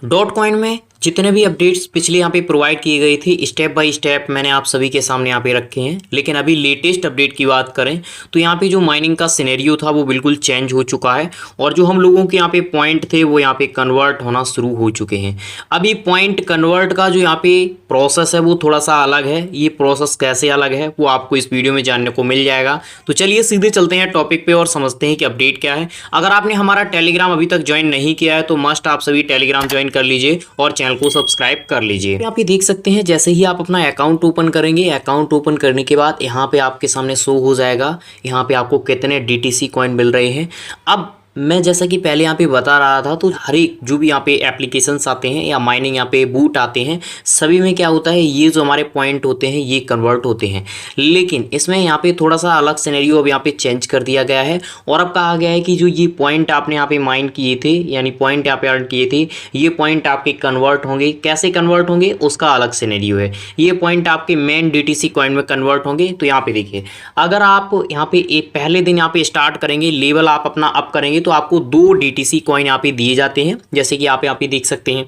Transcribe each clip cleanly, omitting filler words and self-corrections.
Dot coin में जितने भी अपडेट्स पिछले यहाँ पे प्रोवाइड किए गए थे स्टेप बाय स्टेप मैंने आप सभी के सामने यहाँ पे रखे हैं। लेकिन अभी लेटेस्ट अपडेट की बात करें तो यहाँ पे जो माइनिंग का सिनेरियो था वो बिल्कुल चेंज हो चुका है और जो हम लोगों के यहाँ पे पॉइंट थे वो यहाँ पे कन्वर्ट होना शुरू हो चुके हैं। अभी पॉइंट कन्वर्ट का जो यहाँ पे प्रोसेस है वो थोड़ा सा अलग है। ये प्रोसेस कैसे अलग है वो आपको इस वीडियो में जानने को मिल जाएगा। तो चलिए सीधे चलते हैं टॉपिक पे और समझते हैं कि अपडेट क्या है। अगर आपने हमारा टेलीग्राम अभी तक ज्वाइन नहीं किया है तो मस्ट आप सभी टेलीग्राम ज्वाइन कर लीजिए और चैनल को सब्सक्राइब कर लीजिए। आप ये देख सकते हैं जैसे ही आप अपना अकाउंट ओपन करेंगे, अकाउंट ओपन करने के बाद यहाँ पे आपके सामने शो हो जाएगा यहाँ पे आपको कितने DTC कॉइन मिल रहे हैं। अब मैं जैसा कि पहले यहाँ पे बता रहा था तो हर एक जो भी यहाँ पे एप्लीकेशंस आते हैं या माइनिंग यहाँ पे बूट आते हैं सभी में क्या होता है, ये जो हमारे पॉइंट होते हैं ये कन्वर्ट होते हैं। लेकिन इसमें यहाँ पे थोड़ा सा अलग सिनेरियो अब यहाँ पे चेंज कर दिया गया है और अब कहा गया है कि जो ये पॉइंट आपने यहाँ पे माइन किए थे यानी पॉइंट यहाँ पे अर्न किए थे ये पॉइंट आपके कन्वर्ट होंगे। कैसे कन्वर्ट होंगे उसका अलग सिनेरियो है। ये पॉइंट आपके मेन DTC कॉइन में कन्वर्ट होंगे। तो यहाँ पे देखिए, अगर आप यहाँ पे एक पहले दिन यहाँ पे स्टार्ट करेंगे, लेवल आप अपना अप करेंगे तो आपको 2 DTC कॉइन यहाँ पे दिए जाते हैं जैसे कि आप यहाँ पे देख सकते हैं।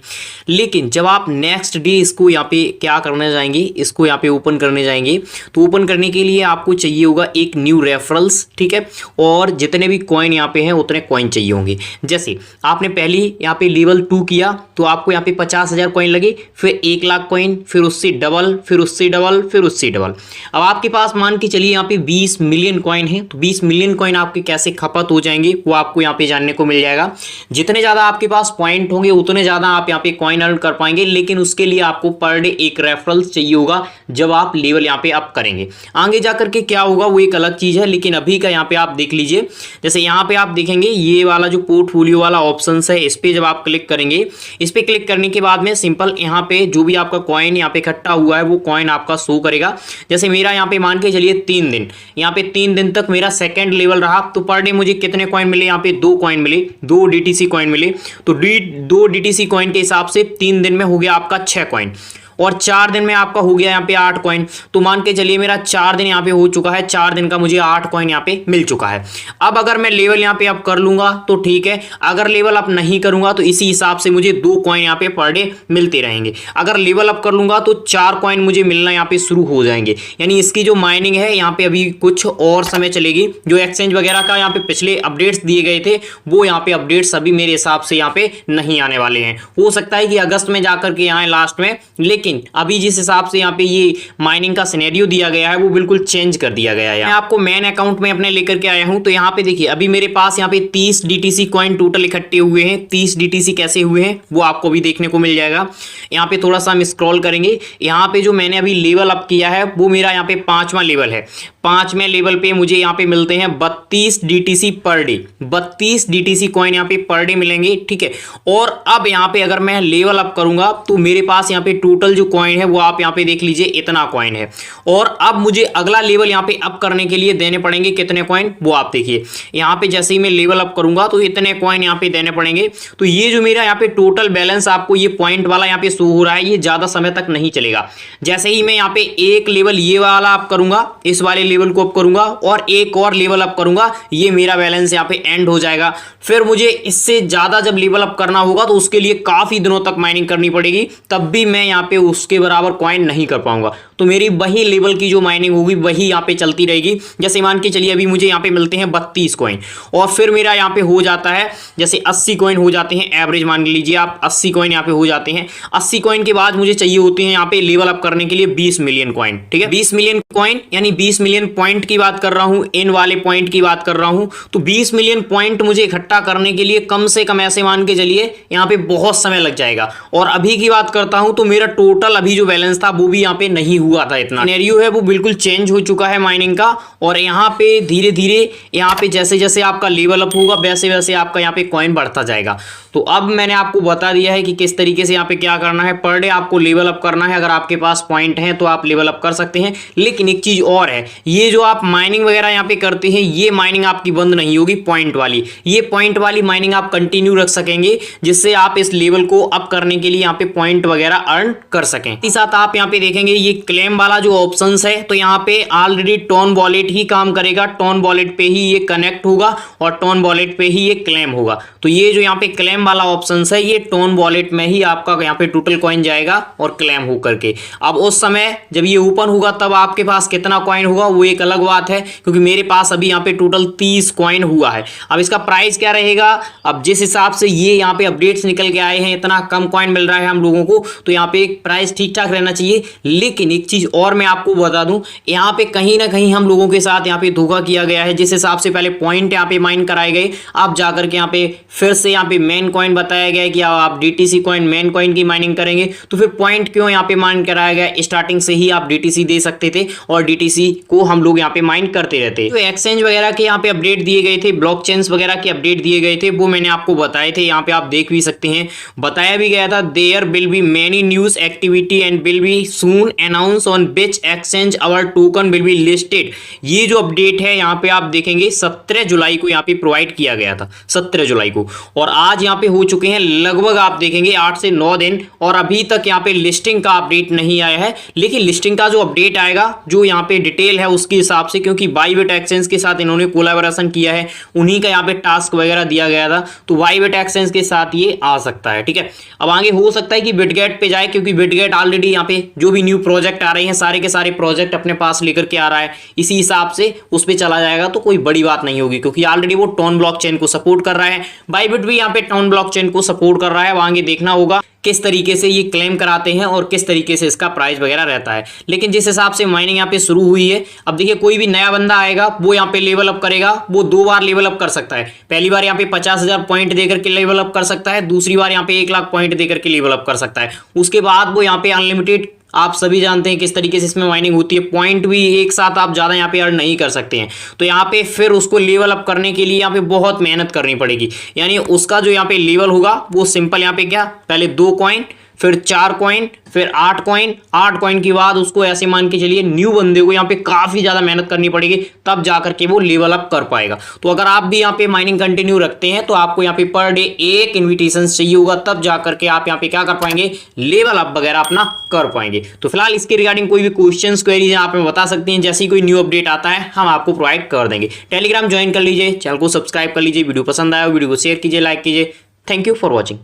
लेकिन जब आप नेक्स्ट डे इसको यहाँ पे क्या करने जाएंगे, इसको यहाँ पे ओपन करने जाएंगे तो ओपन करने के लिए आपको चाहिए होगा एक न्यू रेफरल्स, ठीक है। और जितने भी कॉइन यहाँ पे हैं उतने कॉइन चाहिए होंगे। जैसे आपने पहली यहाँ पे लेवल 2 किया तो आपको यहाँ पे 50,000 कॉइन लगे, फिर 1 लाख कॉइन, फिर उससे डबल, फिर उससे डबल, फिर उससे डबल। अब आपके पास मान के चलिए यहाँ पे 20 मिलियन कॉइन है तो 20 मिलियन कॉइन आपके कैसे खपत हो जाएंगे वो आपको यहाँ पे जानने को मिल जाएगा। जितने ज्यादा आपके पास पॉइंट होंगे उतने ज्यादा आप यहाँ पे कॉइन अर्न कर पाएंगे। लेकिन उसके लिए आपको पर डे एक रेफरल चाहिए होगा जब आप लेवल यहाँ पे अप करेंगे। आगे जाकर के क्या होगा वो एक अलग चीज है, लेकिन अभी का यहाँ पे आप देख लीजिए। जैसे यहाँ पे आप देखेंगे ये वाला जो पोर्टफोलियो वाला ऑप्शन है इस पे जब आप क्लिक करेंगे, इस पे क्लिक करने के बाद में सिंपल यहाँ पे जो भी आपका कॉइन यहाँ पे इकट्ठा हुआ है वो कॉइन आपका शो करेगा। जैसे मेरा यहाँ पे मान के चलिए 3 दिन, यहाँ पे 3 दिन तक मेरा सेकंड लेवल रहा तो पर डे मुझे कितने कॉइन मिले, यहाँ पे 2 कॉइन मिले, 2 DTC कॉइन मिले। तो 2 DTC कॉइन के हिसाब से 3 दिन में हो गया आपका 6 कॉइन और 4 दिन में आपका हो गया यहाँ पे 8 कॉइन। तो मान के चलिए मेरा 4 दिन यहाँ पे हो चुका है, 4 दिन का मुझे 8 कॉइन यहाँ पे मिल चुका है। अब अगर मैं लेवल यहाँ पे अप कर लूंगा तो ठीक है, अगर लेवल अप नहीं करूंगा तो इसी हिसाब से मुझे 2 कॉइन यहाँ पे पर डे मिलते रहेंगे। अगर लेवल अप कर लूंगा तो 4 कॉइन मुझे मिलना यहाँ पे शुरू हो जाएंगे। यानी इसकी जो माइनिंग है यहाँ पे अभी कुछ और समय चलेगी। जो एक्सचेंज वगैरह का यहाँ पे पिछले अपडेट्स दिए गए थे वो यहाँ पे अपडेट्स अभी मेरे हिसाब से यहाँ पे नहीं आने वाले हैं। हो सकता है कि अगस्त में जाकर के आए लास्ट में, लेकिन अभी जिस हिसाब से यहाँ पे ये माइनिंग का सिनेरियो दिया गया है वो बिल्कुल चेंज कर दिया गया है। मैं आपको मेन अकाउंट में अपने लेकर के आया हूं तो यहाँ पे देखिए अभी मेरे पास यहाँ पे 30 DTC कॉइन टोटल इकट्ठे हुए हैं। 30 DTC कैसे हुए हैं वो आपको भी देखने को मिल जाएगा। यहाँ पे थोड़ा सा हम स्क्रॉल करेंगे, यहाँ पे जो मैंने अभी लेवल अप किया है वो मेरा यहाँ पे 5वां लेवल है। 5वें लेवल पे मुझे यहाँ पे मिलते हैं 32 DTC per day, 32 DTC coin यहाँ पे पर डे मिलेंगे, ठीक है। और अब यहाँ पे अगर मैं लेवल अप करूंगा तो मेरे पास यहाँ पे टोटल जो कॉइन है वो आप यहाँ पे देख लीजिए इतना कॉइन है। और अब मुझे अगला लेवल यहाँ पे अप करने के लिए देने पड़ेंगे कितने कॉइन वो आप देखिए। यहाँ पे जैसे ही मैं लेवल अप करूंगा तो इतने कॉइन यहाँ पे देने पड़ेंगे। तो ये जो मेरा यहाँ पे टोटल बैलेंस आपको ये पॉइंट वाला यहाँ पे शो हो रहा है ये ज्यादा समय तक नहीं चलेगा। जैसे ही मैं यहाँ पे एक लेवल ये वाला अप करूंगा, इस वाले लेवल को अप करूंगा और एक और लेवल अप करूंगा, ये मेरा बैलेंस यहाँ पे एंड हो जाएगा। फिर मुझे इससे ज्यादा जब लेवल अप करना होगा तो उसके लिए काफी दिनों तक माइनिंग करनी पड़ेगी, तब भी मैं यहाँ पे उसके बराबर कॉइन नहीं कर पाऊंगा। तो मेरी वही लेवल की जो माइनिंग होगी वही यहाँ पे चलती रहेगी। जैसे मान के चलिए अभी मुझे यहाँ पे मिलते हैं 32 कॉइन और फिर मेरा यहाँ पे हो जाता है जैसे 80 कॉइन हो जाते हैं एवरेज, मान लीजिए आप 80 कॉइन यहाँ पे हो जाते हैं। 80 कॉइन के बाद मुझे चाहिए होते हैं यहाँ पे लेवल अप करने के लिए 20 मिलियन कॉइन, ठीक है। 20 मिलियन कॉइन यानी 20 मिलियन पॉइंट की बात कर रहा हूं, इन वाले पॉइंट की बात कर रहा हूं। तो 20 मिलियन पॉइंट मुझे इकट्ठा करने के लिए कम से कम ऐसे मान के चलिए यहाँ पे बहुत समय लग जाएगा। और अभी की बात करता हूं तो मेरा टोटल अभी जो बैलेंस था वो भी यहाँ पे नहीं हुआ था। इतना सिनेरियो है वो बिल्कुल चेंज हो चुका है माइनिंग का। और यहाँ पे धीरे धीरे यहाँ पे जैसे जैसे आपका लेवल अप होगा वैसे वैसे आपका यहाँ पे कॉइन बढ़ता जाएगा। तो अब मैंने आपको बता दिया है कि किस तरीके से यहाँ पे क्या करना है। पर डे आपको लेवल अप करना है। अगर आपके पास पॉइंट है तो आप लेवल अप कर सकते हैं। लेकिन एक चीज और है, ये जो आप माइनिंग वगैरह यहाँ पे करते हैं, ये माइनिंग आपकी बंद नहीं होगी पॉइंट वाली। ये पॉइंट वाली माइनिंग आप कंटिन्यू रख सकेंगे, जिससे आप इस लेवल को अप करने के लिए यहाँ पे पॉइंट वगैरह अर्न कर सकें। इसी साथ आप यहाँ पे देखेंगे ये क्लेम वाला जो ऑप्शन है, तो यहाँ पे ऑलरेडी टोन वॉलेट ही काम करेगा, टोन वॉलेट पे ही ये कनेक्ट होगा और टोन वॉलेट पे ही ये क्लेम होगा। तो ये जो यहाँ पे क्लेम वाला ऑप्शन है, ये टोन वॉलेट में ही आपका यहाँ पे टोटल कॉइन जाएगा और क्लेम हो करके। अब उस समय जब ये ओपन होगा तब आपके पास कितना कॉइन होगा वो एक अलग बात है, क्योंकि मेरे पास अभी यहाँ पे टोटल 30 कॉइन हुआ है। अब इसका प्राइस क्या रहेगा, अब जिस हिसाब से ये यहाँ पे अपडेट्स निकल के आए हैं, इतना कम कॉइन मिल रहा है हम लोगों को, तो यहाँ पे प्राइस ठीक ठाक रहना चाहिए। लेकिन एक चीज और मैं आपको बता दूं, यहाँ पे कहीं ना कहीं हम लोगों के साथ यहाँ पे धोखा किया गया है। जिस हिसाब से पहले पॉइंट यहाँ पे माइन कराए गए, आप जाकर के यहाँ पे फिर से यहाँ पे मेन कॉइन बताया गया कि आप डीटीसी कॉइन मेन कॉइन की माइनिंग करेंगे, तो फिर पॉइंट क्यों यहाँ पे माइन कराया गया? स्टार्टिंग से ही आप डीटीसी दे सकते थे और डीटीसी को हम लोग यहाँ पे माइन करते रहते। तो एक्सचेंज वगैरह के यहाँ पे अपडेट दिए गए थे, ब्लॉकचेन्स वगैरह के अपडेट दिए गए थे, वो मैंने आपको बताए थे। यहाँ पे आप देख भी सकते हैं, बताया भी गया था there will be many news activity and will be soon announce on which exchange our token will be listed. ये जो अपडेट है यहाँ पे आप देखेंगे 17 जुलाई को यहाँ पे प्रोवाइड किया गया था, 17 जुलाई को, और आज यहाँ पे हो चुके हैं लगभग आप देखेंगे 8 से 9 दिन, और अभी तक यहाँ पे लिस्टिंग का अपडेट नहीं आया है। लेकिन लिस्टिंग का जो अपडेट आएगा, जो यहाँ पे डिटेल है उसके हिसाब से, क्योंकि बाईबिट एक्सचेंज के साथ इन्होंने कोलैबोरेशन किया है, उन्हीं का यहाँ पे टास्क वगैरह दिया गया था, तो बाईबिट एक्सचेंज के साथ ये आ सकता है। ठीक है, अब आगे हो सकता है कि बिटगेट पे जाए, क्योंकि बिटगेट ऑलरेडी यहाँ पे जो भी न्यू प्रोजेक्ट आ रहे हैं सारे के सारे प्रोजेक्ट अपने पास लेकर के आ रहा है, इसी हिसाब से उस पर चला जाएगा, तो कोई बड़ी बात नहीं होगी, क्योंकि ऑलरेडी वो टोन ब्लॉकचेन को सपोर्ट कर रहा है। बाईबिट भी यहाँ पे टोन ब्लॉकचेन को सपोर्ट कर रहा है। आगे देखना होगा किस तरीके से ये क्लेम कराते हैं और किस तरीके से इसका प्राइस वगैरह रहता है। लेकिन जिस हिसाब से माइनिंग यहाँ पे शुरू हुई है, अब देखिए कोई भी नया बंदा आएगा, वो यहाँ पे लेवल अप करेगा, वो 2 बार लेवल अप कर सकता है। पहली बार यहाँ पे 50,000 पॉइंट देकर के लेवल अप कर सकता है, दूसरी बार यहाँ पे 1 लाख पॉइंट देकर के लेवल अप कर सकता है। उसके बाद वो यहाँ पे अनलिमिटेड, आप सभी जानते हैं किस तरीके से इसमें माइनिंग होती है, पॉइंट भी एक साथ आप ज़्यादा यहाँ पे अर्न नहीं कर सकते हैं। तो यहाँ पे फिर उसको लेवल अप करने के लिए यहाँ पे बहुत मेहनत करनी पड़ेगी। यानी उसका जो यहाँ पे लेवल होगा वो सिंपल यहाँ पे क्या, पहले 2 कॉइन, फिर 4 कॉइन, फिर 8 कॉइन, 8 कॉइन के बाद उसको ऐसे मान के चलिए न्यू बंदे को यहाँ पे काफी ज्यादा मेहनत करनी पड़ेगी, तब जाकर के वो लेवल अप कर पाएगा। तो अगर आप भी यहाँ पे माइनिंग कंटिन्यू रखते हैं, तो आपको यहाँ पे पर डे 1 इन्विटेशन चाहिए होगा, तब जाकर के आप यहाँ पे क्या कर पाएंगे, लेवल अप वगैरह अपना कर पाएंगे। तो फिलहाल इसके रिगार्डिंग कोई भी क्वेश्चन क्वेरीज आप हमें बता सकते हैं, जैसे ही कोई न्यू अपडेट आता है हम आपको प्रोवाइड कर देंगे। टेलीग्राम ज्वाइन कर लीजिए, चैनल को सब्सक्राइब कर लीजिए, वीडियो पसंद आया वीडियो को शेयर कीजिए, लाइक कीजिए। Thank you for watching.